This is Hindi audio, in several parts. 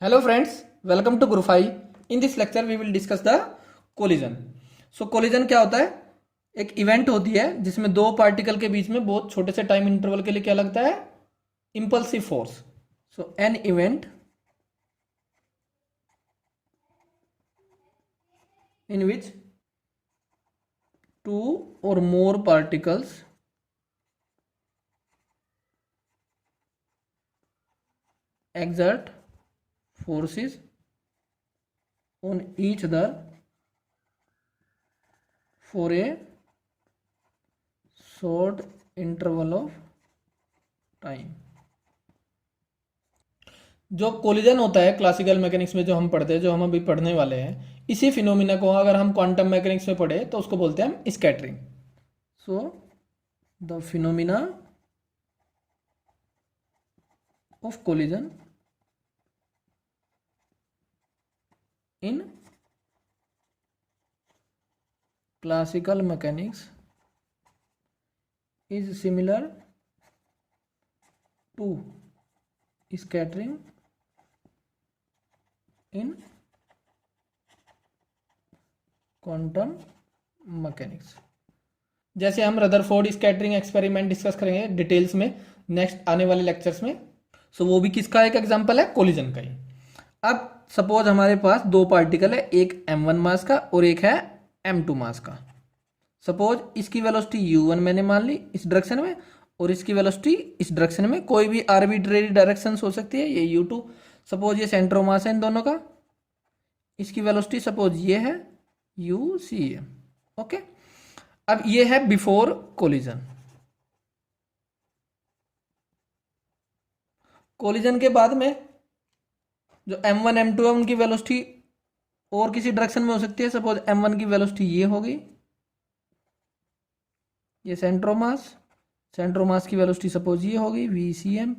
Hello friends, welcome to Gurufai. In this lecture we will discuss the collision. So collision क्या होता है? एक इवेंट होती है जिसमें दो पार्टिकल के बीच में बहुत छोटे से टाइम इंटरवल के लिए क्या लगता है? Impulsive force. So an event in which two or more particles exert forces on each other for a short interval of time. जो कोलिजन होता है क्लासिकल मैकेनिक्स में जो हम पढ़ते हैं, जो हम अभी पढ़ने वाले हैं, इसी फिनोमिना को अगर हम क्वांटम मैकेनिक्स में पढ़े तो उसको बोलते हैं हम scattering. So the phenomena of collision in classical mechanics is similar to scattering in quantum mechanics. जैसे हम रदरफोर्ड स्कैटरिंग एक्सपेरिमेंट डिस्कस करेंगे डिटेल्स में नेक्स्ट आने वाले लेक्चर्स में. सो वो भी किसका एक एग्जांपल है? कोलिजन का ही. अब सपोज हमारे पास दो पार्टिकल है, एक m1 मास का और एक है m2 मास का. सपोज इसकी वेलोसिटी u1 मैंने मान ली इस डायरेक्शन में और इसकी वेलोसिटी इस डायरेक्शन में. कोई भी आर्बिट्रेरी डायरेक्शन हो सकती है. ये u2 सपोज ये सेंटर ऑफ मास है इन दोनों का. इसकी वेलोसिटी सपोज ये है ucm. ओके, अब ये है बिफोर कोलिजन. कोलिजन के बाद में जो m1 m2 है उनकी वेलोसिटी और किसी डायरेक्शन में हो सकती है. सपोज m1 की वेलोसिटी ये होगी, ये सेंटर ऑफ मास की वेलोसिटी सपोज ये होगी vcm,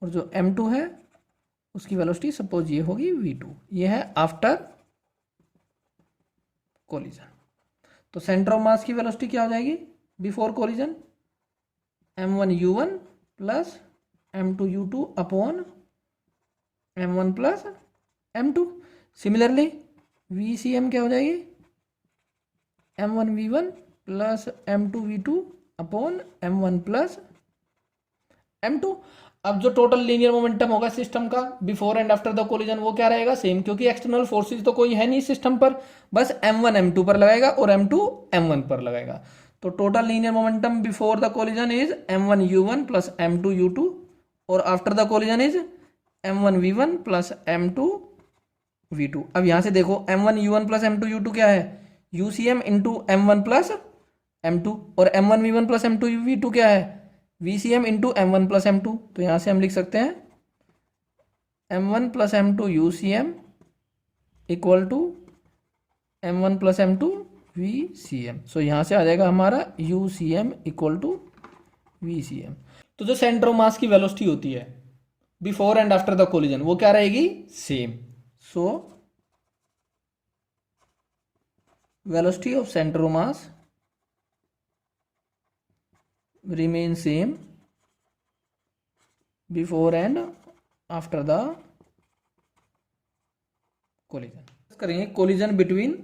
और जो m2 है उसकी वेलोसिटी सपोज ये होगी v2. ये है आफ्टर कोलिजन. तो सेंटर ऑफ मास की वेलोसिटी क्या हो जाएगी before collision? m1 u1 plus m2 u2 upon m1 plus m2. Similarly vcm क्या हो जाएगी? m1 v1 plus m2 v2 upon m1 plus m2. अब जो टोटल लीनियर मोमेंटम होगा सिस्टम का before and after the collision वो क्या रहेगा? सेम, क्योंकि एक्सटर्नल फोर्सेस तो कोई है नहीं सिस्टम पर, बस m1 m2 पर लगाएगा और m2 m1 पर लगाएगा. तो total linear momentum before the collision is m1 u1 plus m2 u2 और after the collision is m1 v1 plus m2 v2. अब यहां से देखो m1 u1 plus m2 u2 क्या है? ucm into m1 plus m2 और m1 v1 plus m2 v2 क्या है? vcm into m1 plus m2. तो यहां से हम लिख सकते हैं m1 plus m2 ucm equal to m1 plus m2 vcm. So यहां से आ जाएगा हमारा ucm इक्वल टू vcm. तो जो सेंटर ऑफ मास की वेलोसिटी होती है before and after the collision वो क्या रहेगी? Same. So velocity of centre of mass remain same before and after the collision. करेंगे collision between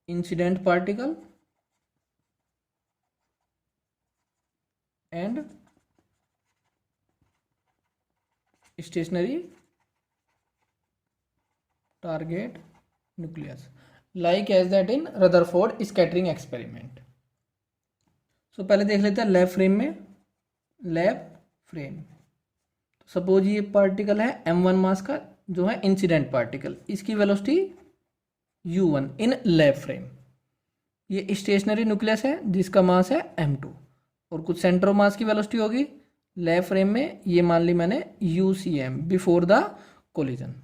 incident particle and stationary target nucleus like as that in Rutherford scattering experiment. So पहले देख लेते हैं लैब फ्रेम में. लैब फ्रेम सपोज ये पार्टिकल है m1 मास का जो है इंसिडेंट पार्टिकल, इसकी velocity u1 in lab frame. ये स्टेशनरी न्यूक्लियस है जिसका मास है m2 और कुछ सेंटर ऑफ मास की वेलोसिटी होगी लैब फ्रेम में. ये मान ली मैंने ucm before the collision.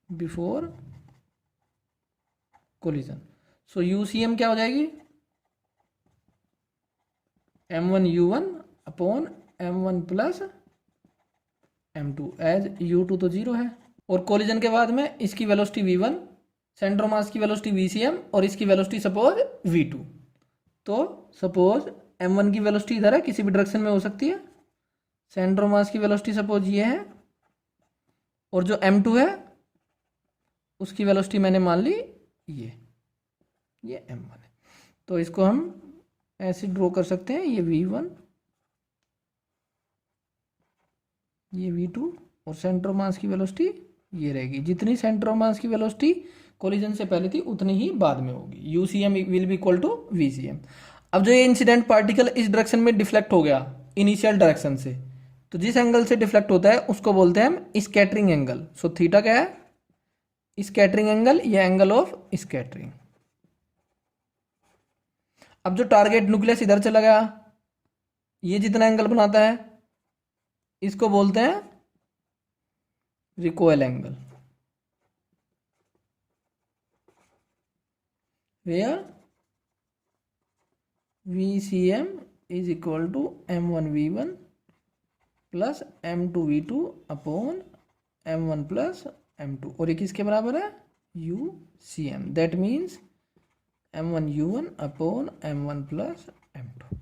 Before collision so ucm क्या हो जाएगी? m1 u1 upon m1 plus m2 as u2 तो जीरो है. और कोलिजन के बाद में इसकी वेलोसिटी v1, सेंटर ऑफ मास की वेलोसिटी vcm और इसकी वेलोसिटी सपोज v2. तो सपोज m1 की वेलोसिटी इधर है, किसी भी डायरेक्शन में हो सकती है. सेंटर ऑफ मास की वेलोसिटी सपोज ये है, और जो m2 है उसकी वेलोसिटी मैंने मान ली ये m1 है। तो इसको हम ऐसे ड्रॉ कर सकते हैं, ये v1, ये v2, और सेंटर ऑफ मास की वेलोसिटी ये रहेगी। जितनी सेंटर ऑफ मास की वेलोसिटी कोलिजन से पहले थी उतनी ही बाद में होगी। UCM will be equal to VCM। अब जो ये इंसिडेंट पार्टिकल इस डायरेक्शन में डिफ्लेक्ट हो गया इनिशियल डायरेक्शन से, तो जिस एंगल से डिफ्लेक्ट होता है उसको बोलते हैं हम स्कैटरिंग एंगल। सो थीटा क्या है? स्कैटरिंग एंगल, ये एंगल ऑफ स्कैटरिंग। अब जो टारगेट न्यूक्लियस इधर चला गया, ये जितना एंगल बनाता है इसको बोलते हैं recoil angle, where VCM is equal to m1v1 plus m2v2 upon m1 plus m2, और ये किसके बराबर है? UCM। That means m1u1 upon m1 plus m2।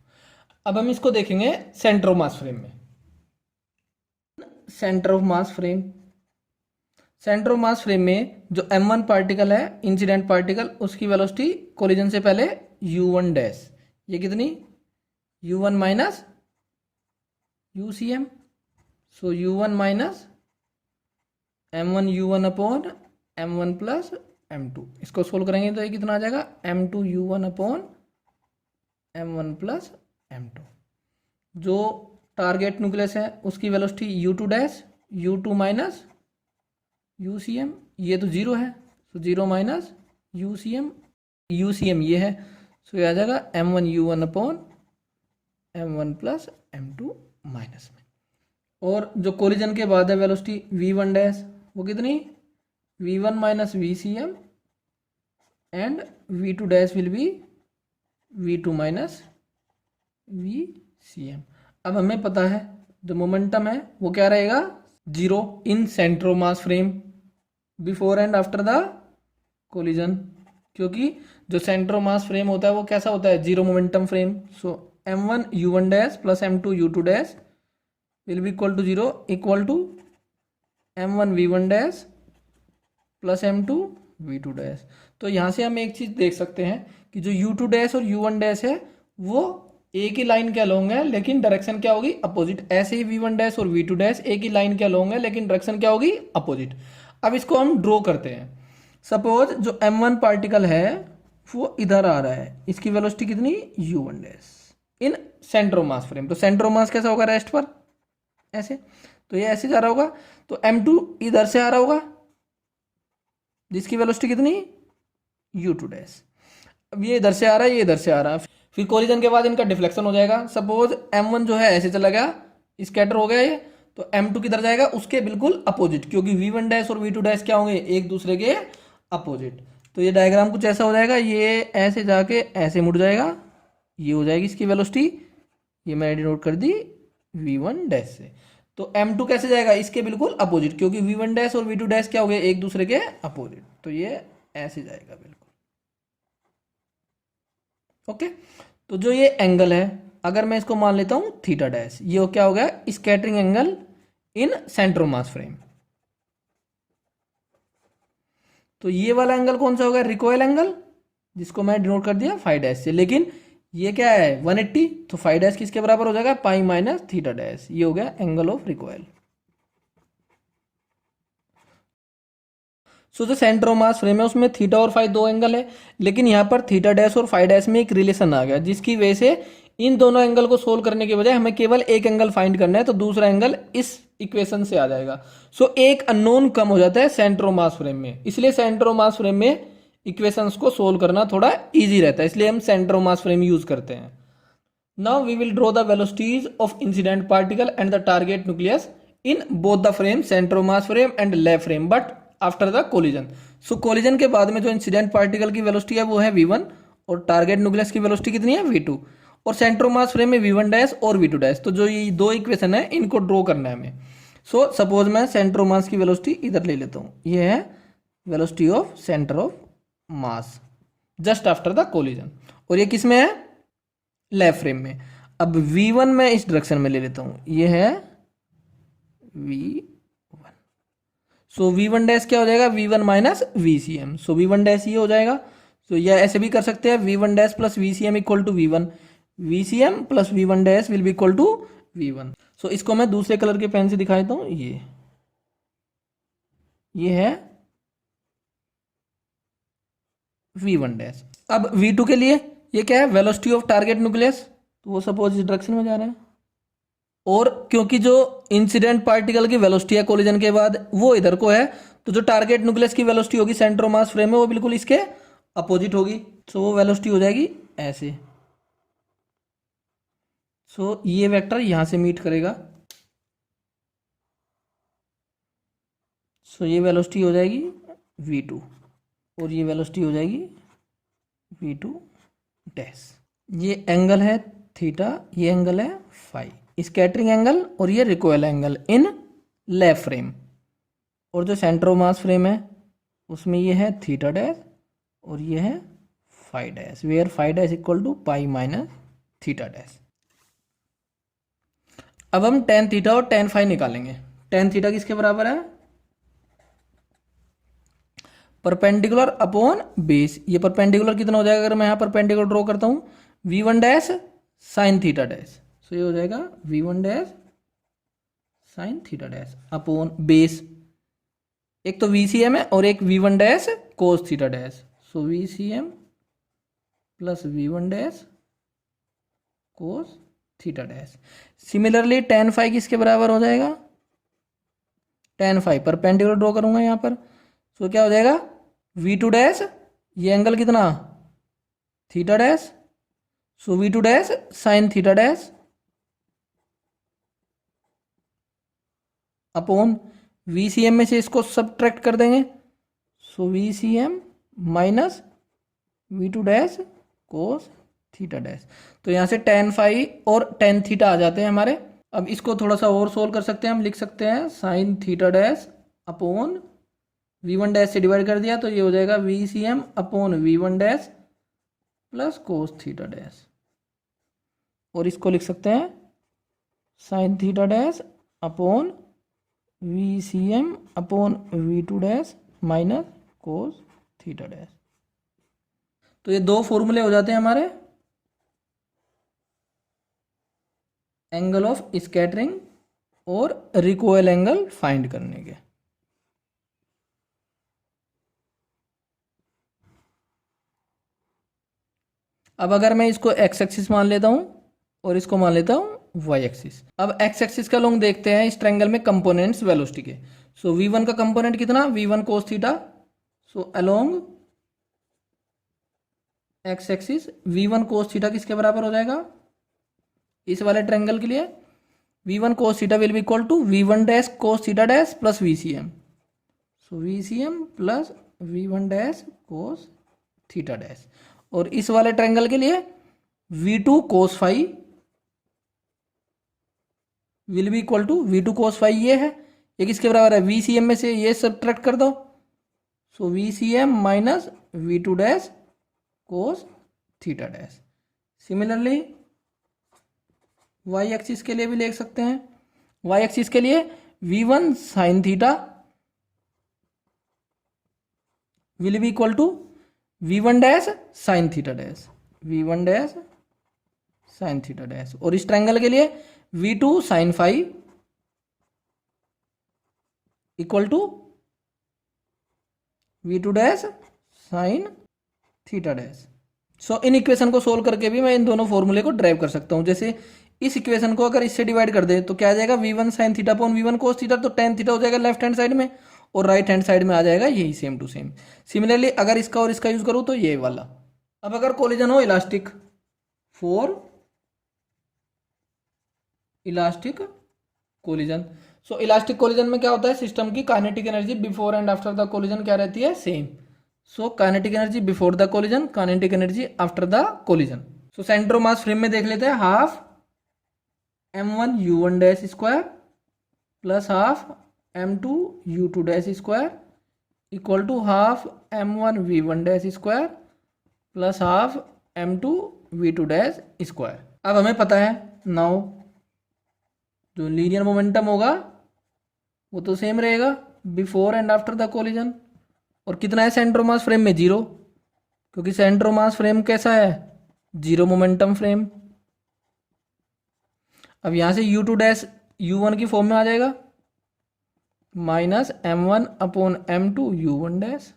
अब हम इसको देखेंगे सेंटर ऑफ मास फ्रेम में। Centre of mass frame, centre of mass frame में जो m1 पार्टिकल है इंसिडेंट पार्टिकल, उसकी वेलोसिटी कोलिजन से पहले u1 डैश, ये कितनी? u1 minus UCM। सो u1 minus m1 u1 upon m1 plus m2। इसको सोल्व करेंगे तो ये कितना आ जाएगा? m2 u1 upon m1 plus m2। जो टारगेट न्यूक्लियस है उसकी velocity u2 dash, u2 minus UCM, ये तो जीरो है, सो जीरो माइनस UCM ये है, सो ये आ जाएगा m1 u1 upon m1 plus m2 minus में। और जो कोलिजन के बाद है वेलोसिटी v1 डैश, वो कितनी? v1 minus VCM and v2 dash will B v2 minus VCM। अब हमें पता है जो मोमेंटम है वो क्या रहेगा? Zero in centre of mass frame before and after the collision, क्योंकि जो सेंटर ऑफ मास फ्रेम होता है वो कैसा होता है? Zero momentum frame. So m1 u1 dash plus m2 u2 dash will be equal to zero, equal to m1 v1 dash plus m2 v2 dash. तो यहाँ से हम एक चीज देख सकते हैं कि जो u2 डैश और u1 डैश है वो एक ही लाइन के अलोंग है, लेकिन डायरेक्शन क्या होगी? अपोजिट। ऐसे ही v1 डैश और v2 डैश एक ही लाइन के अलोंग है, लेकिन डायरेक्शन क्या होगी? अपोजिट। अब इसको हम ड्रॉ करते हैं। सपोज जो m1 पार्टिकल है वो इधर आ रहा है, इसकी वेलोसिटी कितनी? u1 dash in centre of mass frame. तो सेंटर ऑफ मास कैसा होगा? रेस्ट पर ऐसे, तो ये ऐसे जा रहा होगा, तो m2 इधर से आ रहा होगा जिसकी वेलोसिटी कितनी? u2 dash. अब ये इधर से आ रहा है, ये इधर से आ रहा है, फिर कोलिजन के बाद इनका डिफ्लेक्शन हो जाएगा। सपोज m1 जो है ऐसे चला गया, स्कैटर हो गया ये, तो m2 किधर जाएगा? उसके बिल्कुल अपोजिट, क्योंकि v1 डैश और v2 डैश क्या होंगे? एक दूसरे के अपोजिट। तो ये डायग्राम कुछ ऐसा हो जाएगा, ये ऐसे जाके ऐसे मुड़ जाएगा, ये हो जाएगी इसकी वेलोसिटी, ये मैंने डिनोट कर दी v1 डैश से। तो m2 कैसे जाएगा? इसके बिल्कुल अपोजिट, क्योंकि v1 डैश और v2 डैश क्या हो गए? एक दूसरे के अपोजिट, तो ये ऐसे जाएगा बिल्कुल। ओके, तो जो ये एंगल है अगर मैं इसको मान लेता हूं थीटा डैश, ये क्या हो गया? Scattering angle in centre of mass frame. तो ये वाला एंगल कौन सा होगा? रिकॉइल एंगल, जिसको मैं डिनोट कर दिया फाई डैश से। लेकिन ये क्या है? 180, तो फाई डैश किसके बराबर हो जाएगा? पाई माइनस थीटा डैश। ये हो गया एंगल ऑफ रिकॉइल। सो जो सेंटर ऑफ मास फ्रेम है उसमें थीटा और फाई दो एंगल है, लेकिन यहाँ पर थीटा डैश और फाई डैश में एक रिलेशन आ गया, जिसकी वजह से इन दोनों एंगल को सोल्व करने के बजाय हमें केवल एक एंगल फाइंड करना है, तो दूसरा एंगल इस इक्वेशन से आ जाएगा। सो एक अननोन कम हो जाता है सेंटर ऑफ मास फ्रेम में, इसलिए सेंटर ऑफ मास फ्रेम में इक्वेशंस को सोल्व करना थोड़ा ईजी रहता है, इसलिए हम centre of mass frame use करते हैं। Now we will draw the velocities of incident particle and the target nucleus in both the frame, centre of mass frame and lab frame, but after the collision. So collision के बाद में जो इंसिडेंट पार्टिकल की वेलोसिटी है वो है v1 और टारगेट न्यूक्लियस की वेलोसिटी कितनी है? v2, और सेंटर ऑफ मास फ्रेम में v1 डैश और v2 डैश। तो जो ये दो इक्वेशन है इनको ड्रॉ करना है हमें। सो सपोज मैं सेंटर ऑफ मास की वेलोसिटी इधर ले लेता हूँ, ये है velocity of centre of mass just after the collision, और ये किस में है? लैब फ्रेम में। अब v1 मैं इस डायरेक्शन में ले लेता हूँ, ये है V1। सो V1 डैश क्या हो जाएगा, V1 माइनस VCM। सो V1 डैश ये हो जाएगा। सो यह ऐसे भी कर सकते हैं, V1 dash plus VCM equal to V1, VCM plus V1 dash will be equal to V1। So इसको मैं दूसरे कलर के पेन से दिखा देता हूँ। ये है V1 डैश। अब V2 के लिए ये क्या है, वेलोसिटी ऑफ टारगेट न्यूक्लियस, तो वो सपोज इस डायरेक्शन में जा रहे हैं। और क्योंकि जो इंसिडेंट पार्टिकल की वेलोसिटी है कोलिजन के बाद वो इधर को है, तो जो टारगेट न्यूक्लियस की वेलोसिटी होगी सेंटर ऑफ मास फ्रेम में वो बिल्कुल इसके अपोजिट होगी। सो वो वेलोसिटी हो जाएगी ऐसे। सो ये वेक्टर यहां से मीट करेगा। सो ये वेलोसिटी हो जाएगी V2 और ये वेलोसिटी हो जाएगी V2 डैश। ये एंगल है थीटा, ये एंगल है फाई, स्कैटरिंग एंगल और ये recoil angle in left frame. और जो सेंटर ऑफ मास फ्रेम है उसमें ये है थीटा डैश और ये है phi dash, where phi dash equal to pi minus theta dash. अब हम टेन थीटा और टेन फाई निकालेंगे। टेन थीटा किसके बराबर है, परपेंडिकुलर अपॉन बेस। ये परपेंडिकुलर कितना हो जाएगा, अगर मैं यहाँ परपेंडिकुलर ड्रॉ करता हूँ, V1 dash sine theta dash. So ये हो जाएगा V1 dash sine theta dash upon base, एक तो VCM है और एक V1 dash cos theta dash. So VCM plus V1 dash cos theta dash. Similarly tan phi किसके बराबर हो जाएगा, टेन फाई परपेंडिकुलर ड्रॉ करूंगा यहाँ पर। सो क्या हो जाएगा V2 डैश, ये एंगल कितना थीटा डैश, सो V2 dash sine theta dash upon VCM में से इसको सब्ट्रैक्ट कर देंगे। सो VCM minus V2 dash cos theta dash. तो यहाँ से टेन फाई और टेन थीटा आ जाते हैं हमारे। अब इसको थोड़ा सा और सोल्व कर सकते हैं, हम लिख सकते हैं sign theta dash upon V1 dash से डिवाइड कर दिया तो ये हो जाएगा VCM upon V1 dash plus cos theta dash. और इसको लिख सकते हैं sign theta dash upon VCM upon V2 dash minus cos theta dash. तो ये दो फॉर्मूले हो जाते हैं हमारे एंगल ऑफ स्कैटरिंग और रिकॉइल एंगल फाइंड करने के। अब अगर मैं इसको एक्स एक्सिस मान लेता हूं और इसको मान लेता हूं वाई एक्सिस। अब एक्स एक्सिस का लोग देखते हैं इस ट्रायंगल में कंपोनेंट्स वेलोसिटी के। सो V1 का कंपोनेंट कितना, V1 cos theta. So along x axis V1 cos theta किसके बराबर हो जाएगा, इस वाले ट्रायंगल के लिए V1 cos theta will be equal to V1 dash cos theta dash plus VCM। So VCM plus V1 dash cos theta dash. और इस वाले ट्रायंगल के लिए V2 cos phi will be equal to V2 cos phi, ये है, ये किसके बराबर है, VCM में से ये सब्ट्रैक्ट कर दो। So VCM minus V2 dash cos theta dash. Similarly y axis के लिए भी लिख सकते हैं। वाई एक्सिस के लिए V1 sine theta will be equal to V1 dash sine theta dash, V1 dash sine theta dash. और इस ट्रायंगल के लिए V2 sine phi equal to V2 dash sine theta dash. So इन इक्वेशन को सोल्व करके भी मैं इन दोनों फॉर्मूले को ड्राइव कर सकता हूं। जैसे इस इक्वेशन को अगर इससे डिवाइड कर दे तो क्या आ जाएगा, V1 sine theta upon V1 cos theta, तो टेन थीटा हो जाएगा लेफ्ट हैंड साइड में और राइट हैंड साइड में आ जाएगा यही सेम टू सेम। सिमिलरली अगर इसका और इसका यूज करूं तो ये वाला। अब अगर कोलिजन हो elastic, for elastic collision. So elastic collision में क्या होता है, सिस्टम की kinetic energy before and after the collision क्या रहती है, same. So kinetic energy before the collision, kinetic energy after the collision. So centre of mass frame में देख लेते हैं, half m1 u1 dash square plus half m2 u2 dash square equal to half m1 v1 dash square plus half m2 v2 dash square. अब हमें पता है नाउ जो लीनियर मोमेंटम होगा वो तो सेम रहेगा before and after the collision. और कितना है सेंटर ऑफ मास फ्रेम में? 0, क्योंकि सेंटर ऑफ मास फ्रेम कैसा है? 0 मोमेंटम फ्रेम। अब यहां से u2 डैश u1 की फॉर्म में आ जाएगा, minus m1 upon m2 u1 dash,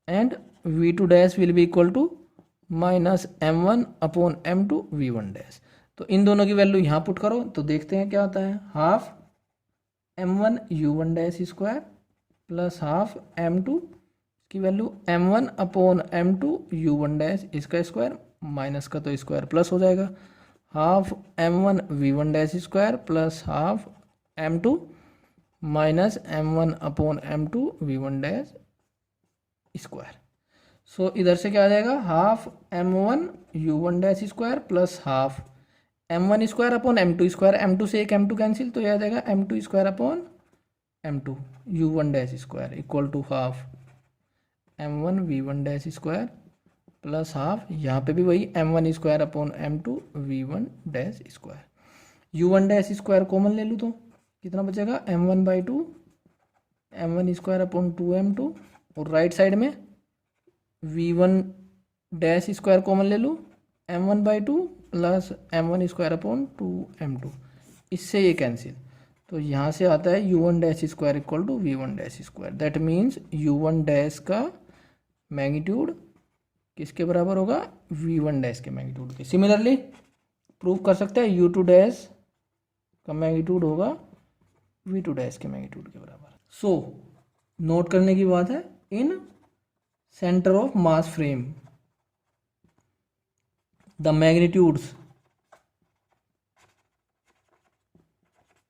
and v2 dash will be equal to minus m1 upon m2 v1 dash. तो इन दोनों की वैल्यू यहाँ पुट करो तो देखते हैं क्या होता है। Half m1 u1 dash square plus half m2 की value m1 upon m2 u1 dash, इसका स्क्वायर माइनस का तो स्क्वायर प्लस हो जाएगा, half m1 v1 dash square plus half m2 minus m1 upon m2 v1 dash square. So इधर से क्या आ जाएगा? Half m1 u1 dash square plus half m1 square upon m2 square, m2 से एक m2 कैंसिल, तो यह आ जाएगा m2 square upon m2 u1 dash square equal to half m1 v1 dash square plus half, यहाँ पे भी वही m1 square upon m2 v1 dash square. u1 dash square common ले लूँ तो कितना बचेगा? m1/2 m1 square upon 2m2, और राइट साइड में v1 डैश स्क्वायर कॉमन ले लूँ, m1/2 plus m1 square upon 2m2, इससे ये कैंसिल, तो यहाँ से आता है u1 dash square equal to v1 dash square. That means u1 dash का मैग्नीट्यूड किसके बराबर होगा? v1 डैश के मैग्नीट्यूड के। सिमिलरली प्रूव कर सकते हैं u2 डैश का मैग्नीट्यूड होगा v2 डैश के मैग्नीट्यूड के बराबर। सो नोट करने की बात है, in centre of mass frame the magnitudes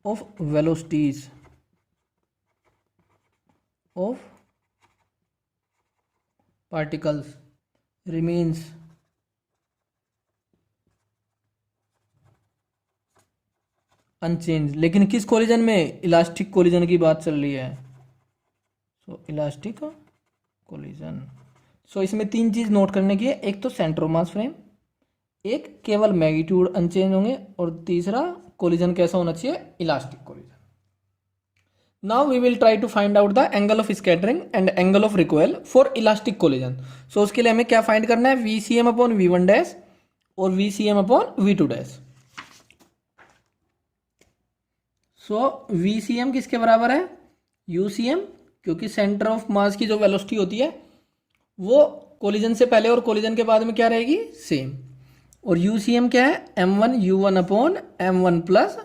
of velocities of particles remains unchanged. लेकिन किस कोलिजन में? इलास्टिक कोलिजन की बात चल रही है, सो इलास्टिक कोलिजन। सो इसमें 3 चीज नोट करने की है, एक तो सेंटर ऑफ मास फ्रेम, एक केवल मैग्नीट्यूड अनचेंज होंगे, और तीसरा कोलिजन कैसा होना चाहिए? Elastic collision. Now we will try to find out the angle of scattering and angle of recoil for elastic collision. So उसके लिए हमें क्या फाइंड करना है? VCM अपॉन v1 डैश और VCM upon v2 dash. So VCM किसके बराबर है? UCM, क्योंकि सेंटर ऑफ मास की जो वेलोसिटी होती है वो कोलिजन से पहले और कोलिजन के बाद में क्या रहेगी? सेम। और UCM क्या है? m1 u1 upon m1 plus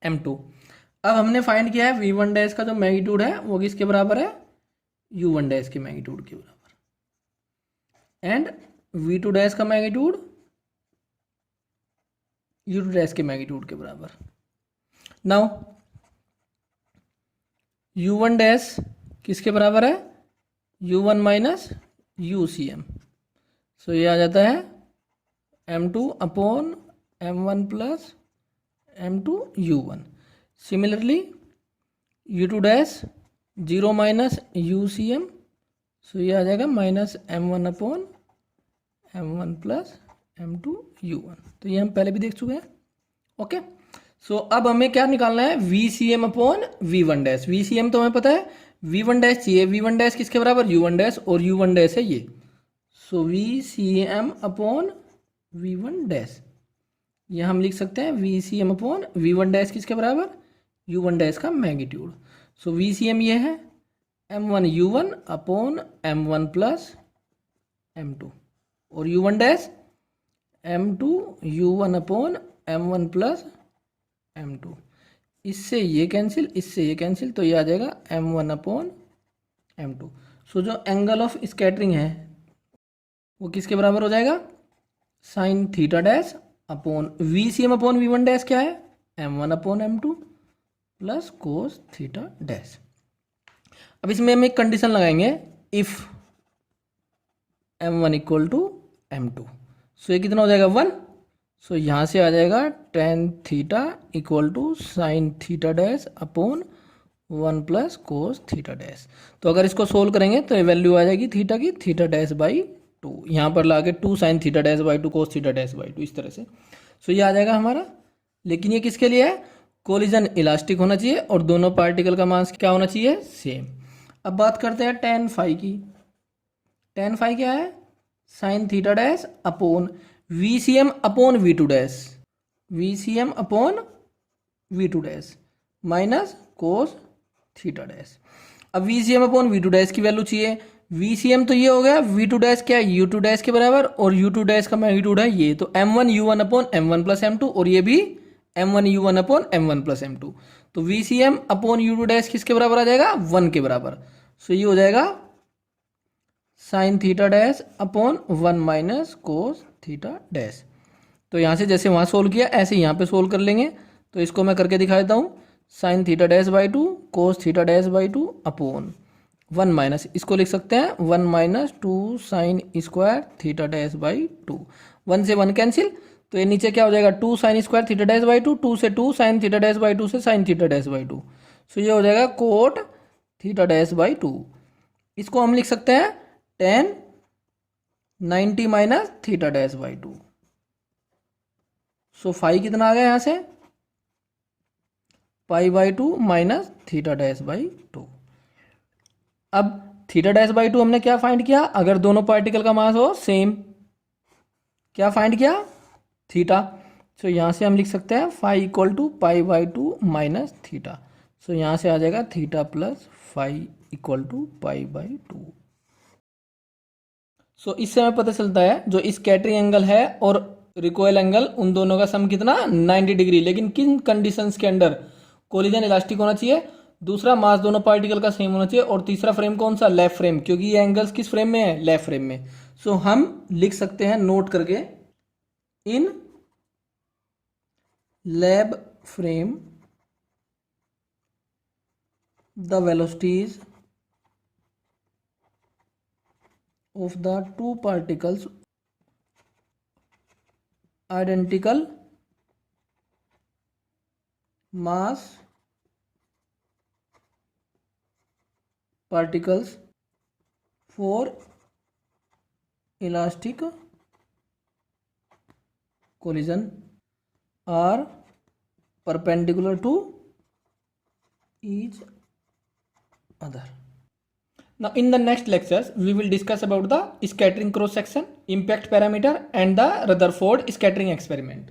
m2। अब हमने फाइंड किया है v1 डैश का जो मैग्नीट्यूड है वो किसके बराबर है? u1 डैश के मैग्नीट्यूड के बराबर, एंड v2 डैश का मैग्नीट्यूड u2 डैश के मैग्नीट्यूड के बराबर। नाउ u1 डैश किसके बराबर है? u1 minus UCM। सो ये आ जाता है m2 upon m1 plus m2 u1। Similarly u2 dash 0 minus UCM, सो ये आ जाएगा minus m1 upon m1 plus m2 u1। तो ये हम पहले भी देख चुके हैं। ओके, सो अब हमें क्या निकालना है? VCM upon v1 dash. VCM तो हमें पता है, v1 डैश चाहिए। v1 डैश किसके बराबर? u1 डैश, और u1 डैश है ये, सो VCM अपॉन v1 डैश। यह हम लिख सकते हैं VCM अपॉन v1 डैश किसके बराबर? u1 डैश का मैग्नीट्यूड। सो VCM ये है m1 u1 upon m1 plus m2, और u1 dash m2 u1 upon m1 plus m2। इससे ये कैंसिल, इससे ये कैंसिल, तो ये आ जाएगा m1 अपॉन m2। सो जो एंगल ऑफ स्कैटरिंग है वो किसके बराबर हो जाएगा? Sign theta dash upon VCM upon v1 dash क्या है? m1 upon m2 plus cos theta dash. अब इसमें हम एक कंडीशन लगाएंगे, if m1 equal to m2। सो ये कितना हो जाएगा? 1। सो यहाँ से आ जाएगा tan theta equal to sine theta dash upon 1 plus cos theta dash. तो अगर इसको सोल्व करेंगे तो ये वैल्यू आ जाएगी थीटा की थीटा डैश बाई 2, यहाँ पर ला के 2 sign theta dash by 2 cos theta dash by 2, इस तरह से। सो ये आ जाएगा हमारा। लेकिन ये किसके लिए है? कोलिजन इलास्टिक होना चाहिए और दोनों पार्टिकल का मास क्या होना चाहिए, सेम। अब बात करते हैं टेन फाई की। टेन फाई क्या है, sine theta dash upon V C M upon V two dash, V C M upon V two dash minus cos theta dash. अब V C M upon V two dash की वैल्यू चाहिए। वी सी एम तो ये हो गया, वी टू डैश क्या है, यू टू डैश के बराबर, और यू टू डैश का मैग्नीट्यूड है ये, तो M one U one upon M one plus M two, और ये भी M one U one upon M one plus M two. तो V C M upon U two dash किसके बराबर आ जाएगा, वन के बराबर। सो ये हो जाएगा sign theta dash upon one minus cos theta dash. तो यहाँ से जैसे वहाँ सोल्व किया ऐसे यहाँ पे सोल्व कर लेंगे। तो इसको मैं करके दिखा देता हूँ, sine theta dash by two cos theta dash by two upon one minus, इसको लिख सकते हैं one minus two sine square theta dash by two, one से वन कैंसिल, तो ये नीचे क्या हो जाएगा, two sine square theta dash by two, two से two sine theta dash by two से sine theta dash by two, so ये हो जाएगा cot theta dash by to. इसको हम लिख सकते हैं tan 90 minus theta dash by two. So phi कितना आ गया यहाँ से, pi by two minus theta dash by two. अब थीटा डैश बाई टू हमने क्या फाइंड किया, अगर दोनों पार्टिकल का मास हो सेम, क्या फाइंड किया, थीटा। सो यहाँ से हम लिख सकते हैं phi equal to pi by two minus theta. So यहाँ से आ जाएगा theta plus phi equal to pi by two. So इससे हमें पता चलता है जो स्कैटरिंग एंगल है और रिकॉइल एंगल, उन दोनों का सम कितना, 90 डिग्री। लेकिन किन कंडीशंस के अंडर, कोलिजन इलास्टिक होना चाहिए, दूसरा मास दोनों पार्टिकल का सेम होना चाहिए, और तीसरा फ्रेम कौन सा, लेफ्ट फ्रेम, क्योंकि ये एंगल्स किस फ्रेम में है, लेफ्ट फ्रेम में। सो हम लिख सकते हैं नोट करके, in lab frame the velocities of the two particles identical mass particles for elastic collision are perpendicular to each other. Now in the next lectures we will discuss about the scattering cross section, impact parameter and the Rutherford scattering experiment.